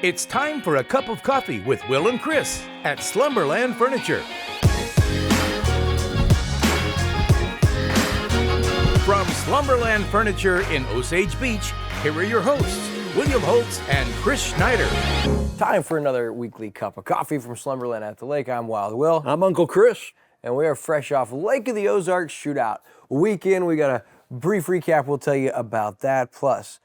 It's time for a cup of coffee with Will and Chris at Slumberland Furniture. From Slumberland Furniture in Osage Beach, here are your hosts, William Holtz and Chris Schneider. Time for another weekly cup of coffee from Slumberland at the Lake. I'm Wild Will. I'm Uncle Chris. And we are fresh off Lake of the Ozarks Shootout weekend. We got a brief recap. We'll tell you about that. Plus,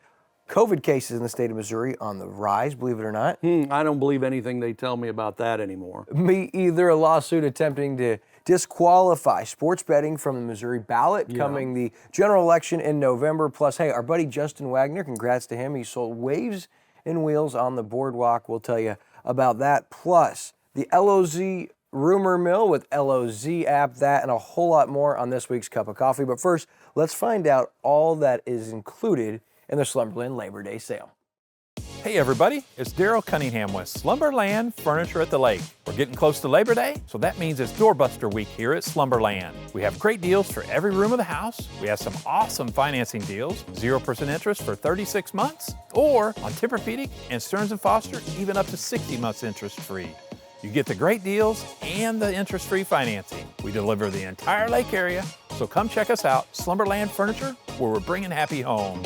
COVID cases in the state of Missouri on the rise, believe it or not. I don't believe anything they tell me about that anymore. Me either. A lawsuit attempting to disqualify sports betting from the Missouri ballot coming the general election in November. Plus, hey, our buddy Justin Wagner, congrats to him. He sold Waves and Wheels on the boardwalk. We'll tell you about that. Plus, the LOZ rumor mill with LOZ app, that and a whole lot more on this week's Cup of Coffee. But first, let's find out all that is included in the Slumberland Labor Day sale. Hey everybody, it's Daryl Cunningham with Slumberland Furniture at the Lake. We're getting close to Labor Day, so that means it's Doorbuster Week here at Slumberland. We have great deals for every room of the house. We have some awesome financing deals, 0% interest for 36 months, or on Tempur-Pedic and Stearns & Foster, even up to 60 months interest free. You get the great deals and the interest-free financing. We deliver the entire lake area, so come check us out, Slumberland Furniture, where we're bringing happy home.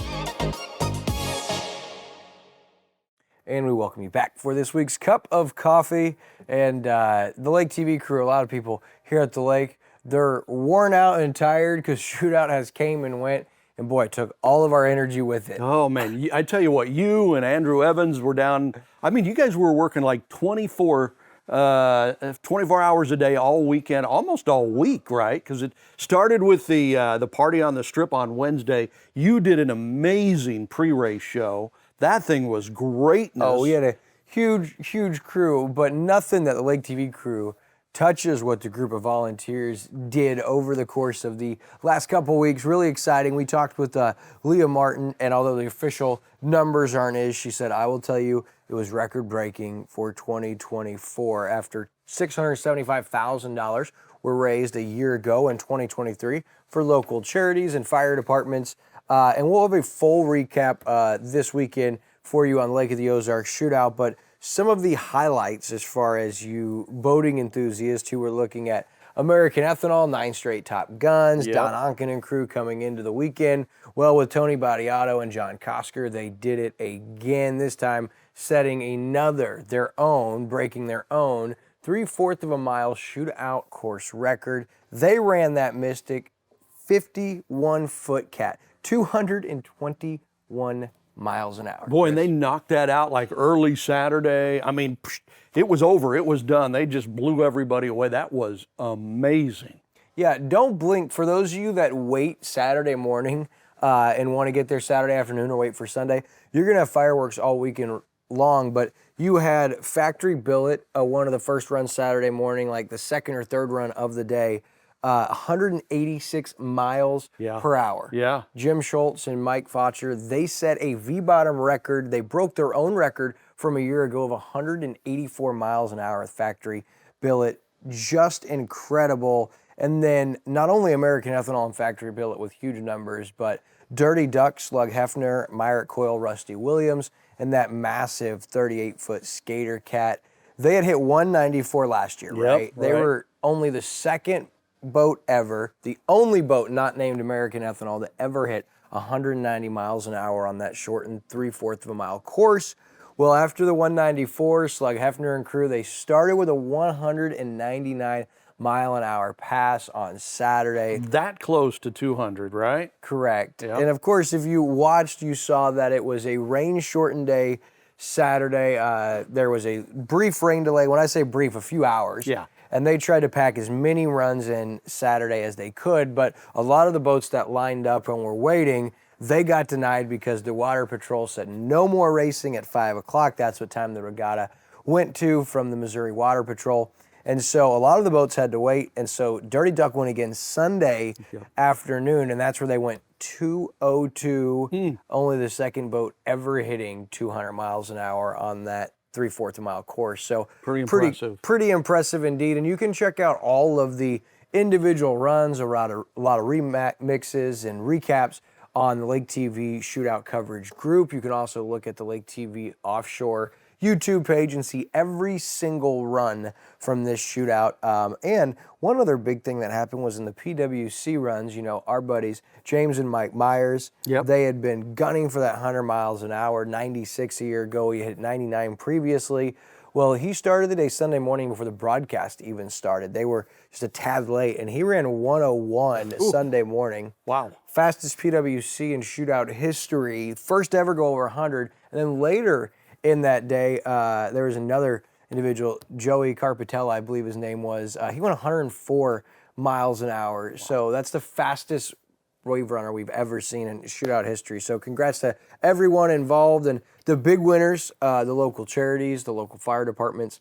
And we welcome you back for this week's Cup of Coffee. And the Lake TV crew, a lot of people here at the lake, they're worn out and tired because Shootout has came and went. And boy, it took all of our energy with it. Oh man, I tell you what, you and Andrew Evans were down. I mean, you guys were working like 24 hours a day all weekend, almost all week, right? Because it started with the party on the strip on Wednesday. You did an amazing pre-race show. That thing was greatness. Oh, we had a huge crew, but nothing that the Lake TV crew touches what the group of volunteers did over the course of the last couple weeks. Really exciting. We talked with Leah Martin, and although the official numbers aren't his, she said, I will tell you, it was record-breaking for 2024 after $675,000 were raised a year ago in 2023 for local charities and fire departments. And we'll have a full recap this weekend for you on Lake of the Ozarks Shootout. But some of the highlights as far as you boating enthusiasts who were looking at American Ethanol, 9 straight Top Guns, Don Onken and crew coming into the weekend. Well, with Tony Battiato and John Kosker, they did it again, this time setting breaking their own 3/4 of a mile shootout course record. They ran that Mystic 51-foot cat. 221 miles an hour. Boy, and they knocked that out like early Saturday. I mean, it was over. It was done. They just blew everybody away. That was amazing. Yeah, don't blink. For those of you that wait Saturday morning and want to get there Saturday afternoon or wait for Sunday, you're going to have fireworks all weekend long, but you had Factory Billet, one of the first runs Saturday morning, like the second or third run of the day. 186 miles per hour. Yeah. Jim Schultz and Mike Focher, they set a V-bottom record. They broke their own record from a year ago of 184 miles an hour with Factory Billet. Just incredible. And then not only American Ethanol and Factory Billet with huge numbers, but Dirty Duck, Slug Hefner, Myrick Coyle, Rusty Williams, and that massive 38-foot Skater Cat. They had hit 194 last year, right? They were only the second boat ever, the only boat not named American Ethanol that ever hit 190 miles an hour on that shortened 3/4 of a mile course. Well, after the 194, Slug Hefner and crew, they started with a 199 mile an hour pass on Saturday. That close to 200, right? Correct. Yep. And of course, if you watched, you saw that it was a rain-shortened day Saturday. There was a brief rain delay. When I say brief, a few hours. Yeah. And they tried to pack as many runs in Saturday as they could, but a lot of the boats that lined up and were waiting, they got denied because the Water Patrol said no more racing at 5 o'clock. That's what time the regatta went to from the Missouri Water Patrol. And so a lot of the boats had to wait, and so Dirty Duck went again Sunday afternoon, and that's where they went 202, only the second boat ever hitting 200 miles an hour on that 3/4 of a mile course. So pretty impressive. Pretty impressive indeed. And you can check out all of the individual runs, a lot of remixes and recaps on the Lake TV Shootout coverage group. You can also look at the Lake TV Offshore YouTube page and see every single run from this shootout. And one other big thing that happened was in the PWC runs, you know, our buddies, James and Mike Myers, they had been gunning for that 100 miles an hour, 96 a year ago. He hit 99 previously. Well, he started the day Sunday morning before the broadcast even started. They were just a tad late, and he ran 101 Sunday morning. Wow. Fastest PWC in shootout history, first ever go over 100. And then later in that day, there was another individual, Joey Carpatella, I believe his name was. He went 104 miles an hour. Wow. So that's the fastest wave runner we've ever seen in shootout history. So congrats to everyone involved, and the big winners, the local charities, the local fire departments,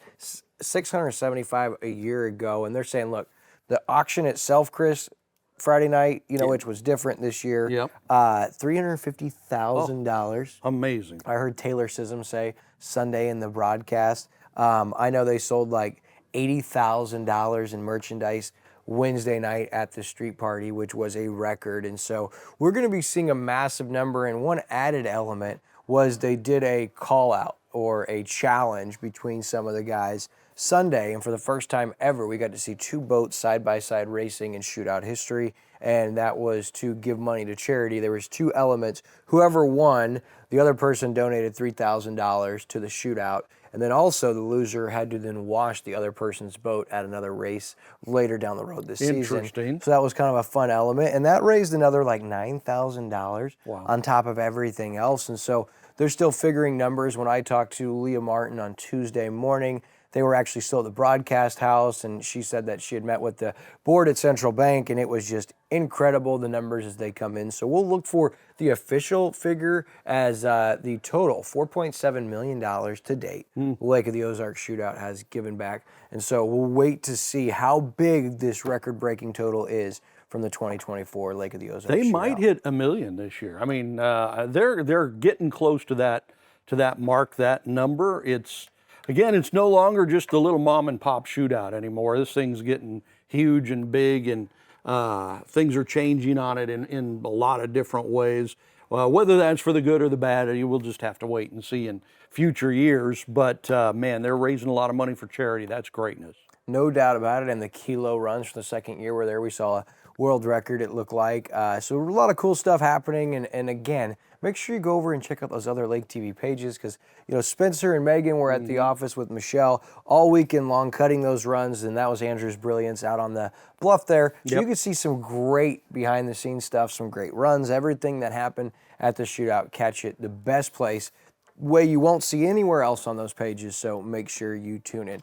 $675 a year ago. And they're saying, look, the auction itself, Chris, Friday night, you know, which was different this year, $350,000. Amazing. I heard Taylor Sism say Sunday in the broadcast. I know they sold like $80,000 in merchandise Wednesday night at the street party, which was a record. And so we're going to be seeing a massive number. And one added element was they did a call out or a challenge between some of the guys Sunday. And for the first time ever, we got to see two boats side by side racing in shootout history. And that was to give money to charity. There was two elements. Whoever won, the other person donated $3,000 to the shootout. And then also the loser had to then wash the other person's boat at another race later down the road this season. So that was kind of a fun element. And that raised another like $9,000 on top of everything else. And so they're still figuring numbers. When I talked to Leah Martin on Tuesday morning, they were actually still at the broadcast house, and she said that she had met with the board at Central Bank, and it was just incredible, the numbers as they come in. So we'll look for the official figure as the total, $4.7 million to date, Lake of the Ozarks Shootout has given back. And so we'll wait to see how big this record-breaking total is from the 2024 Lake of the Ozarks They Shootout. might hit $1 million this year. I mean, they're getting close to that mark, that number. Again, it's no longer just a little mom and pop shootout anymore. This thing's getting huge and big, and things are changing on it in a lot of different ways. Whether that's for the good or the bad, you will just have to wait and see in future years. But man, they're raising a lot of money for charity. That's greatness. No doubt about it. And the kilo runs for the second year were there. We saw a world record, it looked like. So a lot of cool stuff happening. And again, make sure you go over and check out those other Lake TV pages, because, you know, Spencer and Megan were at the office with Michelle all weekend long cutting those runs, and that was Andrew's brilliance out on the bluff there. So you can see some great behind the scenes stuff, some great runs, everything that happened at the shootout. Catch it, the best place, way you won't see anywhere else on those pages. So make sure you tune in.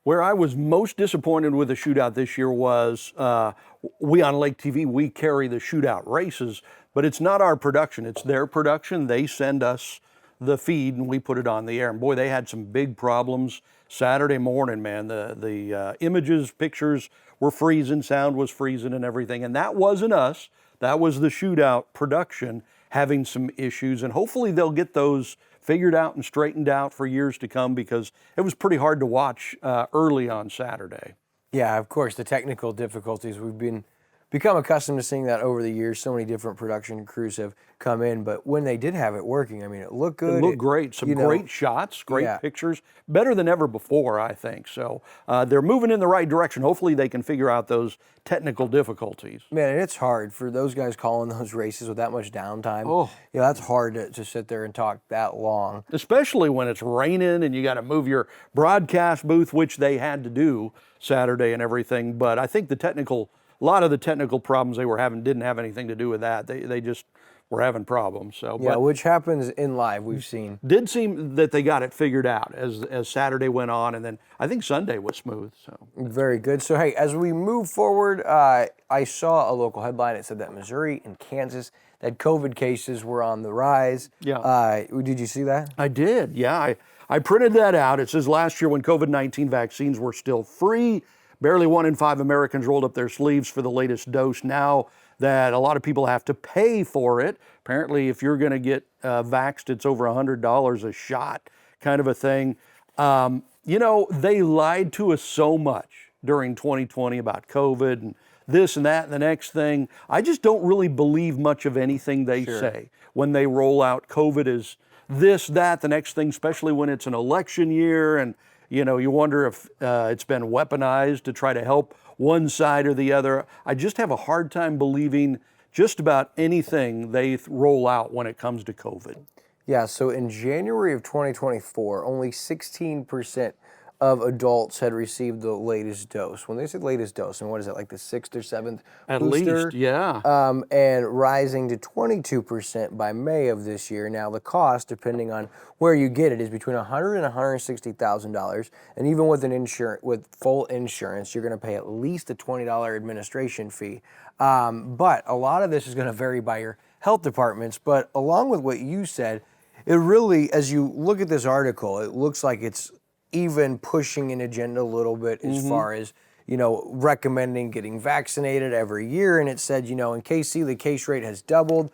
Where I was most disappointed with the shootout this year was we on Lake TV, we carry the shootout races, but it's not our production, it's their production. They send us the feed and we put it on the air. And boy, they had some big problems Saturday morning, man. The images, pictures were freezing, sound was freezing and everything. And that wasn't us, that was the shootout production having some issues. And hopefully they'll get those figured out and straightened out for years to come, because it was pretty hard to watch early on Saturday. Yeah, of course, the technical difficulties. We've become accustomed to seeing that over the years. So many different production crews have come in, but when they did have it working, I mean, it looked good. It looked great. Some great shots, great pictures, better than ever before, I think. So they're moving in the right direction. Hopefully they can figure out those technical difficulties. Man, and it's hard for those guys calling those races with that much downtime. Oh, you know, that's hard to sit there and talk that long. Especially when it's raining and you got to move your broadcast booth, which they had to do Saturday and everything. But I think a lot of the technical problems they were having didn't have anything to do with that. They just were having problems. So, yeah, which happens in live, we've seen. Did seem that they got it figured out as Saturday went on, and then I think Sunday was smooth. So very good. So hey, as we move forward, I saw a local headline. It said that Missouri and Kansas, that COVID cases were on the rise. Yeah. Did you see that? I did. Yeah, I printed that out. It says last year when COVID-19 vaccines were still free, barely 1 in 5 Americans rolled up their sleeves for the latest dose. Now that a lot of people have to pay for it, apparently if you're going to get vaxxed, it's over $100 a shot, kind of a thing. You know, they lied to us so much during 2020 about COVID and this and that and the next thing. I just don't really believe much of anything they say when they roll out COVID as this, that, the next thing, especially when it's an election year, and you wonder if it's been weaponized to try to help one side or the other. I just have a hard time believing just about anything they roll out when it comes to COVID. Yeah, so in January of 2024, only 16% of adults had received the latest dose. When they said latest dose, and what is it, like the 6th or 7th At booster? least, yeah. And rising to 22% by May of this year. Now, the cost, depending on where you get it, is between $100,000 and $160,000. And even with full insurance, you're going to pay at least a $20 administration fee. But a lot of this is going to vary by your health departments. But along with what you said, it really, as you look at this article, it looks like it's even pushing an agenda a little bit as far as, recommending getting vaccinated every year. And it said, in KC, the case rate has doubled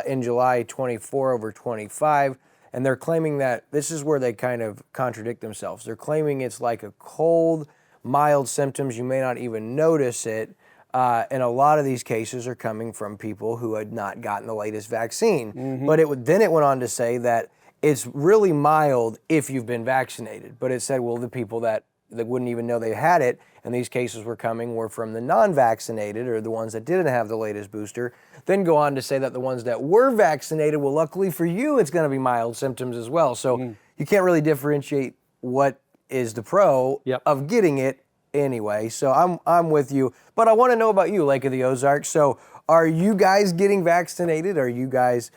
in July 24 over 25. And they're claiming that this is where they kind of contradict themselves. They're claiming it's like a cold, mild symptoms. You may not even notice it. And a lot of these cases are coming from people who had not gotten the latest vaccine. But then it went on to say that it's really mild if you've been vaccinated. But it said, well, the people that wouldn't even know they had it, and these cases were from the non-vaccinated, or the ones that didn't have the latest booster. Then go on to say that the ones that were vaccinated, well, luckily for you, it's going to be mild symptoms as well. So you can't really differentiate what is the pro of getting it anyway. So I'm with you. But I want to know about you, Lake of the Ozarks. So are you guys getting vaccinated? Are you guys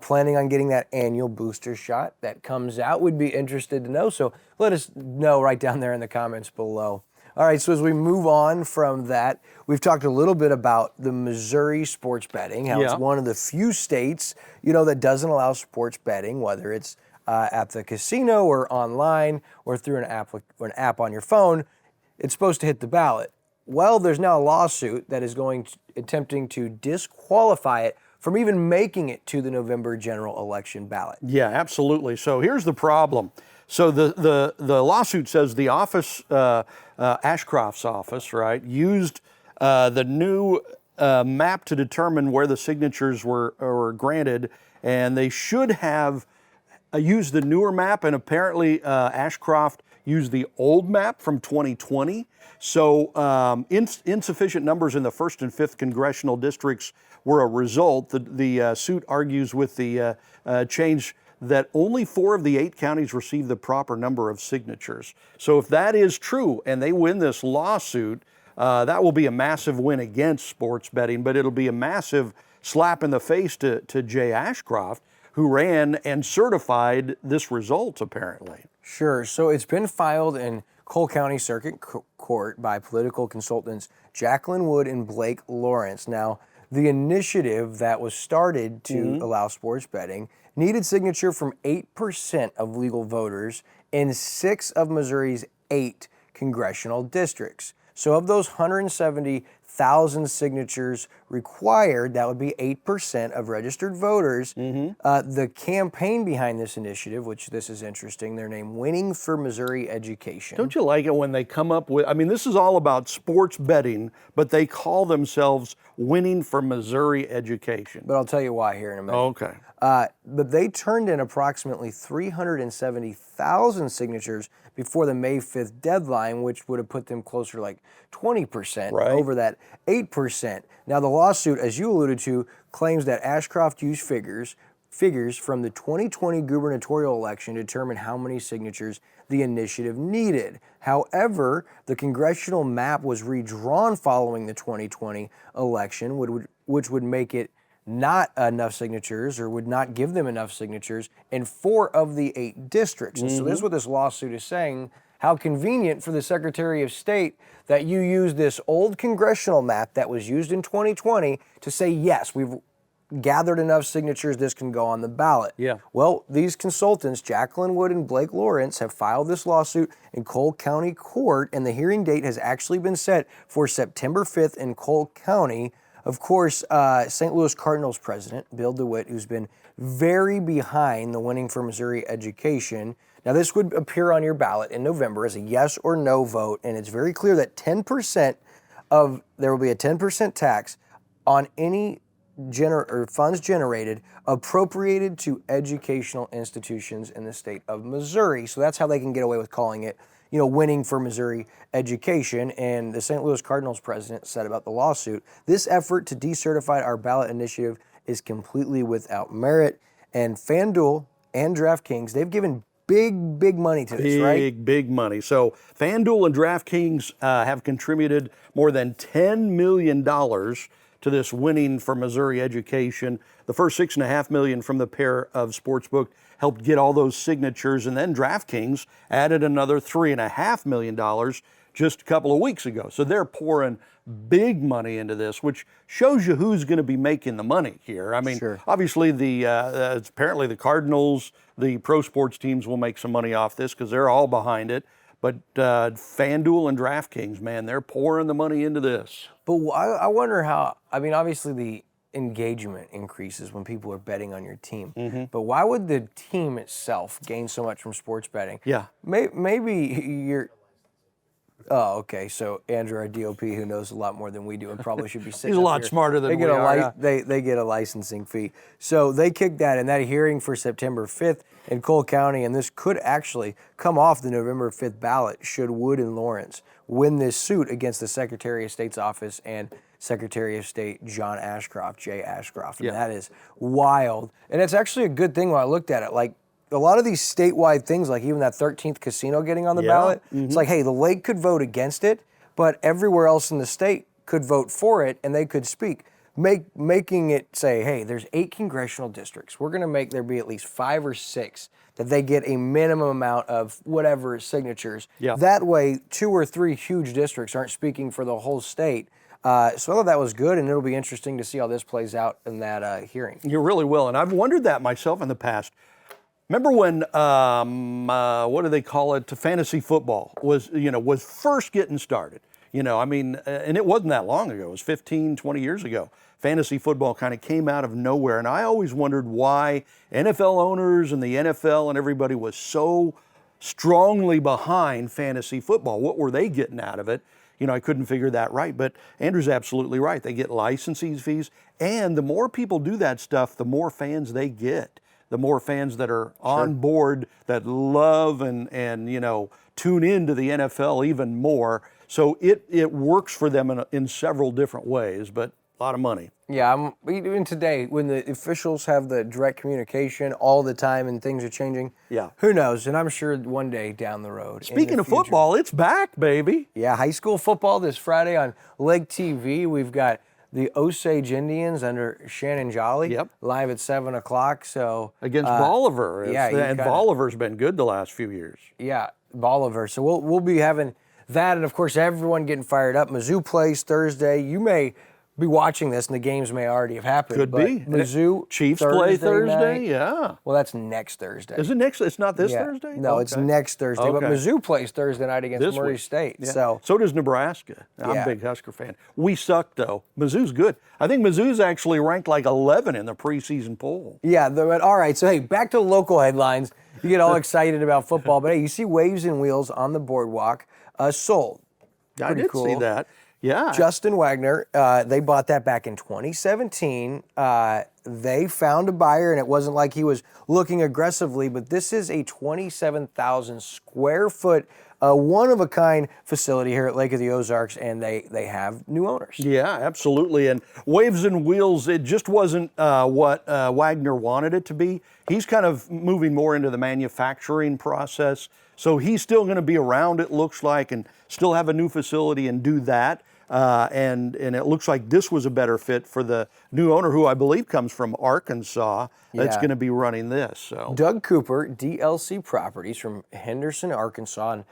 planning on getting that annual booster shot that comes out? We'd be interested to know. So let us know right down there in the comments below. All right, so as we move on from that, we've talked a little bit about the Missouri sports betting, how it's one of the few states, that doesn't allow sports betting, whether it's at the casino or online or through an app on your phone. It's supposed to hit the ballot. Well, there's now a lawsuit that is attempting to disqualify it from even making it to the November general election ballot. Yeah, absolutely. So here's the problem. So the lawsuit says the office, Ashcroft's office, right, used the new map to determine where the signatures were granted, and they should have used the newer map, and apparently Ashcroft used the old map from 2020. So insufficient numbers in the 1st and 5th congressional districts were a result. The suit argues with the change that only 4 of the 8 counties received the proper number of signatures. So if that is true and they win this lawsuit, that will be a massive win against sports betting, but it'll be a massive slap in the face to Jay Ashcroft, who ran and certified this result, apparently. Sure. So it's been filed in Cole County Circuit Court by political consultants Jacqueline Wood and Blake Lawrence. Now, the initiative that was started to allow sports betting needed signature from 8% of legal voters in 6 of Missouri's 8 congressional districts. So of those 170,000 signatures required, that would be 8% of registered voters. The campaign behind this initiative, which this is interesting, they're named Winning for Missouri Education. Don't you like it when they come up with, this is all about sports betting, but they call themselves Winning for Missouri Education. But I'll tell you why here in a minute. Okay. But they turned in approximately 370,000 signatures before the May 5th deadline, which would have put them closer to like 20% over that 8%. Now, the lawsuit, as you alluded to, claims that Ashcroft used figures from the 2020 gubernatorial election to determine how many signatures the initiative needed. However, the congressional map was redrawn following the 2020 election, which would make it not enough signatures, or would not give them enough signatures in 4 of the 8 districts. And so this is what this lawsuit is saying. How convenient for the Secretary of State that you use this old congressional map that was used in 2020 to say, yes, we've gathered enough signatures, this can go on the ballot. Yeah. Well, these consultants, Jacqueline Wood and Blake Lawrence, have filed this lawsuit in Cole County Court, and the hearing date has actually been set for September 5th in Cole County. Of course, St. Louis Cardinals president, Bill DeWitt, who's been very behind the Winning for Missouri Education. Now, this would appear on your ballot in November as a yes or no vote, and it's very clear that there will be a 10% tax on any funds generated appropriated to educational institutions in the state of Missouri. So that's how they can get away with calling it, winning for Missouri education. And the St. Louis Cardinals president said about the lawsuit, this effort to decertify our ballot initiative is completely without merit. And FanDuel and DraftKings, they've given big money to this, right? Big money. So FanDuel and DraftKings have contributed more than $10 million to this winning for Missouri education. The first $6.5 million from the pair of sportsbook helped get all those signatures, and then DraftKings added another $3.5 million just a couple of weeks ago. So they're pouring big money into this, which shows you who's going to be making the money here. I mean, Sure. Obviously apparently the Cardinals, the pro sports teams will make some money off this because they're all behind it. But FanDuel and DraftKings, man, they're pouring the money into this. But I wonder how, obviously the engagement increases when people are betting on your team. Mm-hmm. But why would the team itself gain so much from sports betting? Yeah. Maybe you're... Oh, okay. So Andrew, our DOP, who knows a lot more than we do and probably should be sitting He's a up lot here, smarter than they get we a are. Yeah. They get a licensing fee. So they kicked that, and that hearing for September 5th in Cole County, and this could actually come off the November 5th ballot should Wood and Lawrence win this suit against the Secretary of State's office and Secretary of State John Ashcroft, Jay Ashcroft. And that is wild. And it's actually a good thing when I looked at it. Like, a lot of these statewide things, like even that 13th casino getting on the ballot, it's like, hey, the lake could vote against it, but everywhere else in the state could vote for it, and they could speak. Making it say, hey, there's 8 congressional districts. We're going to make there be at least 5 or 6 that they get a minimum amount of whatever signatures. Yeah. That way, 2 or 3 huge districts aren't speaking for the whole state. So I thought that was good, and it'll be interesting to see how this plays out in that hearing. You really will, and I've wondered that myself in the past. Remember when, what do they call it, fantasy football was first getting started? And it wasn't that long ago. It was 15, 20 years ago. Fantasy football kind of came out of nowhere, and I always wondered why NFL owners and the NFL and everybody was so strongly behind fantasy football. What were they getting out of it? I couldn't figure that right, but Andrew's absolutely right. They get licensing fees, and the more people do that stuff, the more fans they get. The more fans that are on board, that love and tune into the NFL even more. So it works for them in several different ways, but a lot of money. Yeah, even today, when the officials have the direct communication all the time and things are changing, who knows? And I'm sure one day down the road. Speaking of football, it's back, baby. Yeah, high school football this Friday on Lake TV. We've got the Osage Indians under Shannon Jolly live at 7 o'clock. So against Bolivar. And Bolivar's been good the last few years. Yeah, Bolivar. So we'll be having that, and of course everyone getting fired up. Mizzou plays Thursday. You may be watching this, and the games may already have happened. Could be. Mizzou Chiefs play Thursday. Night. Yeah. Well, that's next Thursday. Is it next? It's not this Thursday? No, it's next Thursday. But Mizzou plays Thursday night against Murray State. Yeah. So does Nebraska. I'm a big Husker fan. We suck, though. Mizzou's good. I think Mizzou's actually ranked like 11 in the preseason poll. Yeah. All right. So, hey, back to local headlines. You get all excited about football, but hey, you see Waves and Wheels on the boardwalk sold. I did see that. Yeah. Justin Wagner, they bought that back in 2017. They found a buyer, and it wasn't like he was looking aggressively, but this is a 27,000 square foot, one-of-a-kind facility here at Lake of the Ozarks, and they have new owners. Yeah, absolutely. And Waves and Wheels, it just wasn't what Wagner wanted it to be. He's kind of moving more into the manufacturing process. So he's still going to be around, it looks like, and still have a new facility and do that. And it looks like this was a better fit for the new owner, who I believe comes from Arkansas, that's going to be running this. So Doug Cooper, DLC Properties from Henderson, Arkansas, and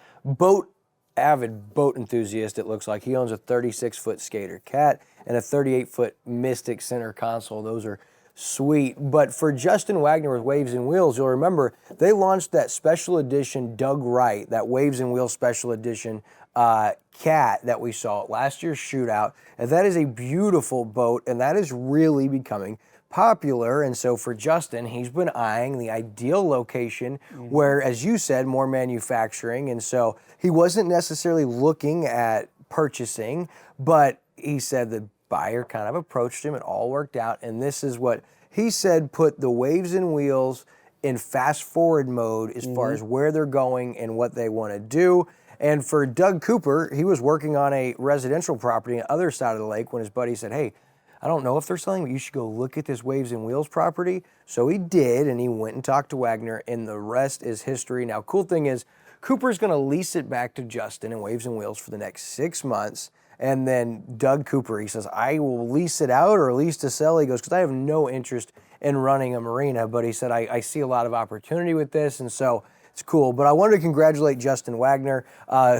avid boat enthusiast, it looks like. He owns a 36-foot Skater Cat and a 38-foot Mystic center console. Those are sweet. But for Justin Wagner with Waves and Wheels, you'll remember they launched that special edition Doug Wright, that Waves and Wheels special edition cat that we saw at last year's Shootout. And that is a beautiful boat, and that is really becoming popular. And so for Justin, he's been eyeing the ideal location where, as you said, more manufacturing. And so he wasn't necessarily looking at purchasing, but he said the buyer kind of approached him. It all worked out, and this is what he said: put the Waves and Wheels in fast forward mode as far as where they're going and what they want to do. And for Doug Cooper, he was working on a residential property on the other side of the lake when his buddy said, hey, I don't know if they're selling, but you should go look at this Waves and Wheels property. So he did, and he went and talked to Wagner, and the rest is history. Now, cool thing is, Cooper's going to lease it back to Justin and Waves and Wheels for the next 6 months. And then Doug Cooper, he says, I will lease it out or lease to sell. He goes, because I have no interest in running a marina, but he said, I see a lot of opportunity with this, and so it's cool. But I wanted to congratulate Justin Wagner,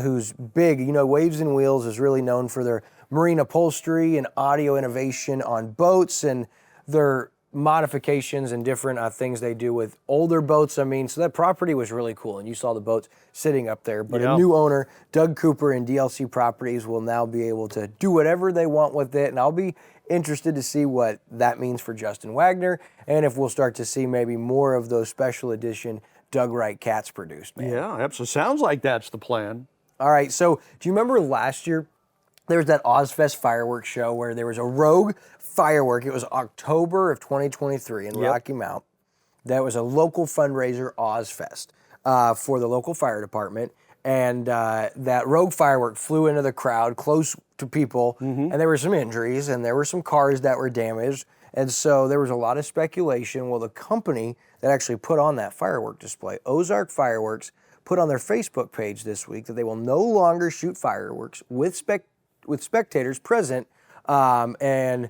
who's big. You know, Waves and Wheels is really known for their marine upholstery and audio innovation on boats and their modifications and different things they do with older boats. I mean, so that property was really cool, and you saw the boats sitting up there. But a new owner, Doug Cooper and DLC Properties, will now be able to do whatever they want with it, and I'll be interested to see what that means for Justin Wagner, and if we'll start to see maybe more of those special edition Doug Wright cats produced, man. Yeah, absolutely. Sounds like that's the plan. All right, so do you remember last year there was that Ozfest fireworks show where there was a rogue firework? It was October of 2023 in Rocky Mount. That was a local fundraiser, Ozfest, for the local fire department. And that rogue firework flew into the crowd close to people, and there were some injuries, and there were some cars that were damaged. And so there was a lot of speculation. Well, the company that actually put on that firework display, Ozark Fireworks, put on their Facebook page this week that they will no longer shoot fireworks with spectators present. And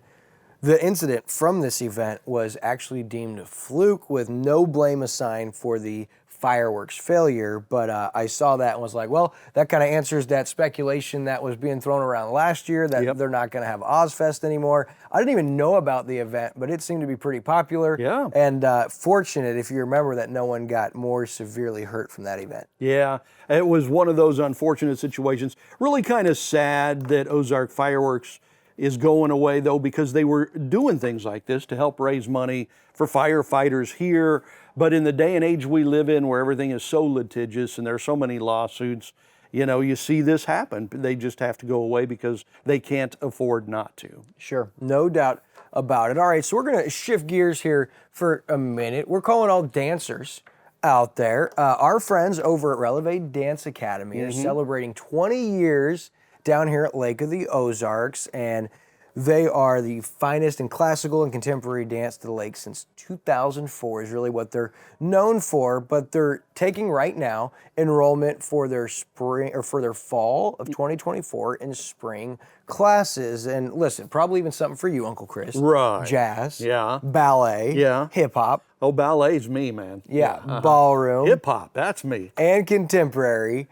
the incident from this event was actually deemed a fluke with no blame assigned for the fireworks failure. But I saw that and was like, well, that kind of answers that speculation that was being thrown around last year that they're not going to have Ozfest anymore. I didn't even know about the event, but it seemed to be pretty popular. Yeah. And fortunate, if you remember, that no one got more severely hurt from that event. Yeah, it was one of those unfortunate situations. Really kind of sad that Ozark Fireworks is going away, though, because they were doing things like this to help raise money for firefighters here. But in the day and age we live in, where everything is so litigious and there are so many lawsuits, you know, you see this happen. They just have to go away because they can't afford not to. Sure, no doubt about it. All right, so we're going to shift gears here for a minute. We're calling all dancers out there. Our friends over at Releve Dance Academy are celebrating 20 years down here at Lake of the Ozarks, and they are the finest in classical and contemporary dance to the lake since 2004 is really what they're known for. But they're taking right now enrollment for their spring or for their fall of 2024 in spring classes. And listen, probably even something for you, Uncle Chris. Right. Jazz. Yeah. Ballet. Yeah. Hip hop. Oh, ballet's me, man. Yeah. Ballroom. Hip hop, that's me. And contemporary.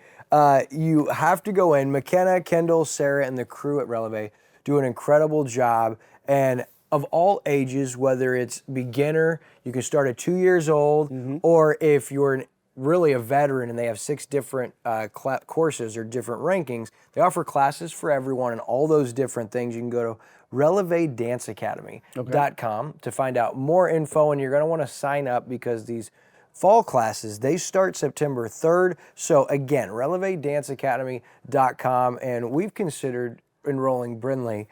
You have to go in. McKenna, Kendall, Sarah, and the crew at Releve do an incredible job. And of all ages, whether it's beginner, you can start at 2 years old, or if you're really a veteran and they have 6 different courses or different rankings, they offer classes for everyone and all those different things. You can go to relevedanceacademy.com to find out more info, and you're going to want to sign up because these fall classes, they start September 3rd. So again, relevedanceacademy.com, and we've considered enrolling Brinley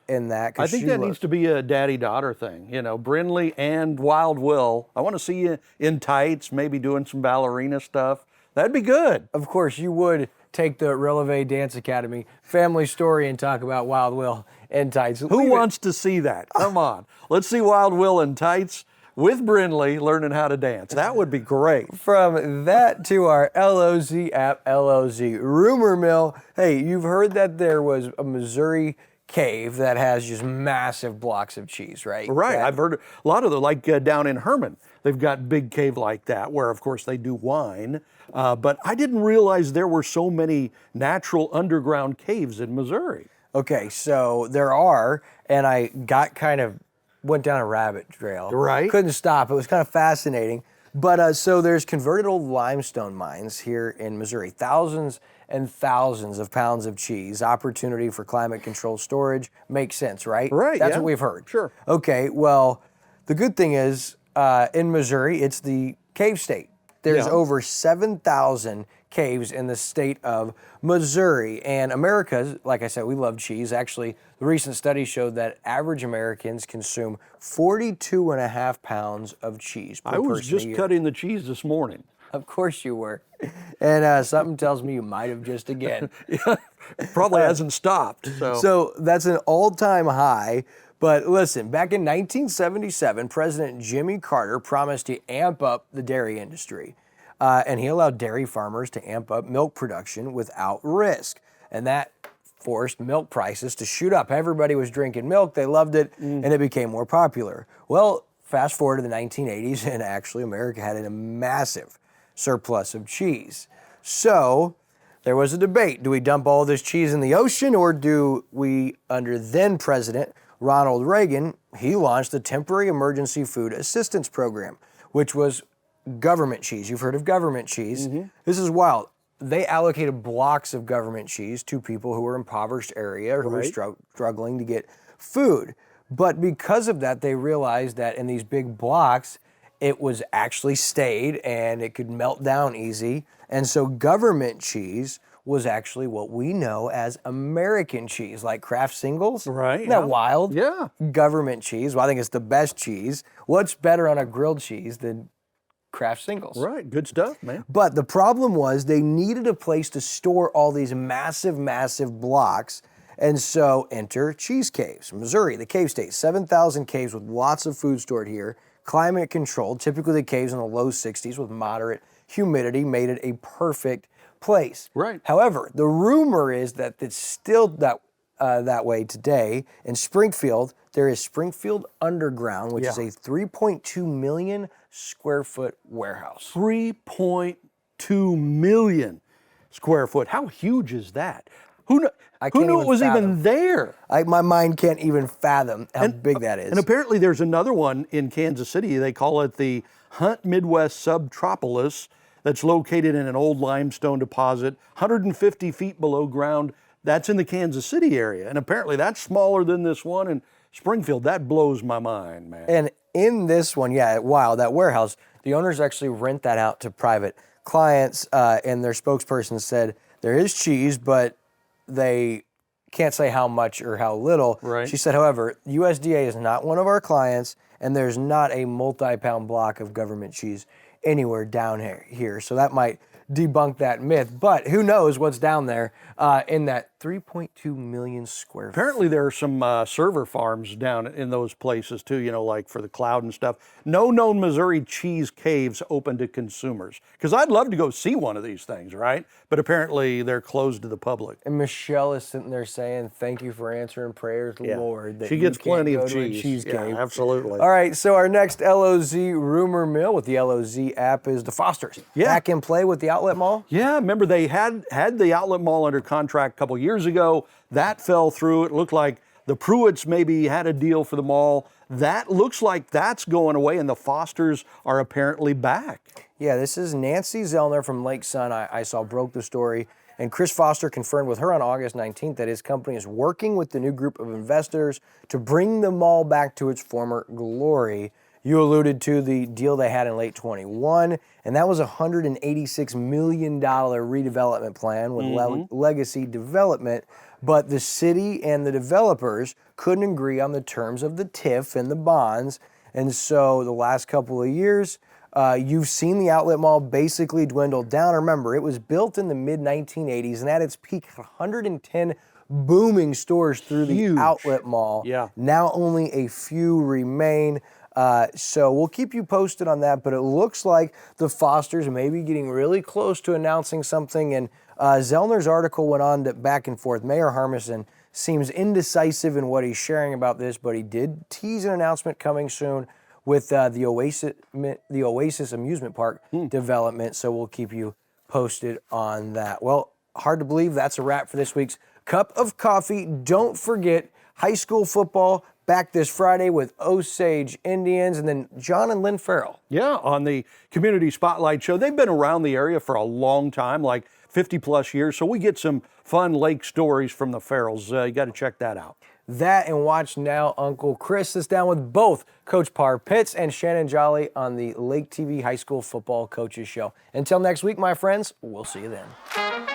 in that. I think that needs to be a daddy-daughter thing. You know, Brinley and Wild Will. I want to see you in tights, maybe doing some ballerina stuff. That'd be good. Of course, you would take the Releve Dance Academy family story and talk about Wild Will in tights. Who wants to see that? Come on. Let's see Wild Will in tights with Brinley learning how to dance. That would be great. From that to our LOZ app, LOZ rumor mill. Hey, you've heard that there was a Missouri cave that has just massive blocks of cheese, right? Right. I've heard a lot of them, like down in Herman. They've got big cave like that where, of course, they do wine. But I didn't realize there were so many natural underground caves in Missouri. Okay, so there are, and I went down a rabbit trail. Right. Couldn't stop. It was kind of fascinating. But so there's converted old limestone mines here in Missouri. Thousands and thousands of pounds of cheese. Opportunity for climate controlled storage. Makes sense, right? Right, That's what we've heard. Sure. Okay, well, the good thing is in Missouri, it's the cave state. There's Yeah. over 7,000 caves in the state of Missouri. And America, like I said, we love cheese. Actually, the recent study showed that average Americans consume 42.5 pounds of cheese per I was person just a year. cutting the cheese this morning. Of course you were. And something tells me you might have just again. Probably hasn't stopped. So that's an all-time high. But listen, back in 1977, President Jimmy Carter promised to amp up the dairy industry. And he allowed dairy farmers to amp up milk production without risk. And that forced milk prices to shoot up. Everybody was drinking milk, they loved it, and it became more popular. Well, fast forward to the 1980s, and actually America had a massive surplus of cheese. So there was a debate. Do we dump all this cheese in the ocean, or do we, under then President Ronald Reagan, he launched the Temporary Emergency Food Assistance Program, which was government cheese. You've heard of government cheese. This is wild. They allocated blocks of government cheese to people who were in impoverished area or who were struggling to get food. But because of that, they realized that in these big blocks, it was actually stayed and it could melt down easy. And so government cheese was actually what we know as American cheese, like Kraft Singles. Right, Isn't that yeah. wild? Yeah. Government cheese. Well, I think it's the best cheese. What's better on a grilled cheese than Kraft Singles? Right, good stuff, man. But the problem was they needed a place to store all these massive, massive blocks. And so enter cheese caves. Missouri, the cave state, 7,000 caves with lots of food stored here. Climate controlled, typically the caves in the low 60s with moderate humidity made it a perfect place. Right. However, the rumor is that it's still that way today. In Springfield, there is Springfield Underground, which is a 3.2 million square foot warehouse. 3.2 million square foot. How huge is that? Who knew I can't it even was fathom. even there? My mind can't even fathom how big that is. And apparently there's another one in Kansas City. They call it the Hunt Midwest Subtropolis, that's located in an old limestone deposit, 150 feet below ground. That's in the Kansas City area. And apparently that's smaller than this one in Springfield. That blows my mind, man. And in this one, wow, that warehouse, the owners actually rent that out to private clients, and their spokesperson said there is cheese, but they can't say how much or how little. Right. She said, however, USDA is not one of our clients, and there's not a multi-pound block of government cheese anywhere down here. So that might debunk that myth. But who knows what's down there in that 3.2 million square feet. Apparently there are some server farms down in those places too, you know, like for the cloud and stuff. No known Missouri cheese caves open to consumers. Because I'd love to go see one of these things, right? But apparently they're closed to the public. And Michelle is sitting there saying, thank you for answering prayers, Lord. That She you gets can't plenty go of to a cheese. cheese Yeah, cave. absolutely. All right, so our next LOZ rumor mill with the LOZ app is the Fosters. Yeah. Back in play with the outlet mall? Yeah, remember they had the outlet mall under contract a couple years ago. That fell through. It looked like the Pruitts maybe had a deal for the mall. That looks like that's going away, and the Fosters are apparently back. Yeah, this is Nancy Zellner from Lake Sun. I saw broke the story. And Chris Foster confirmed with her on August 19th that his company is working with the new group of investors to bring the mall back to its former glory. You alluded to the deal they had in late 21, and that was a $186 million redevelopment plan with legacy development. But the city and the developers couldn't agree on the terms of the TIF and the bonds. And so the last couple of years, you've seen the outlet mall basically dwindle down. Remember, it was built in the mid-1980s, and at its peak, 110 booming stores through Huge. the outlet mall. Yeah. Now only a few remain. So we'll keep you posted on that, but it looks like the Fosters may be getting really close to announcing something. And Zellner's article went on to back and forth. Mayor Harmison seems indecisive in what he's sharing about this, but he did tease an announcement coming soon with the Oasis Amusement Park development. So we'll keep you posted on that. Well, hard to believe that's a wrap for this week's Cup of Coffee. Don't forget, high school football back this Friday with Osage Indians, and then John and Lynn Farrell. Yeah, on the Community Spotlight Show. They've been around the area for a long time, like 50 plus years, so we get some fun lake stories from the Farrells. You got to check that out. That and watch now Uncle Chris is down with both Coach Parr Pitts and Shannon Jolly on the Lake TV High School Football Coaches Show. Until next week, my friends, we'll see you then.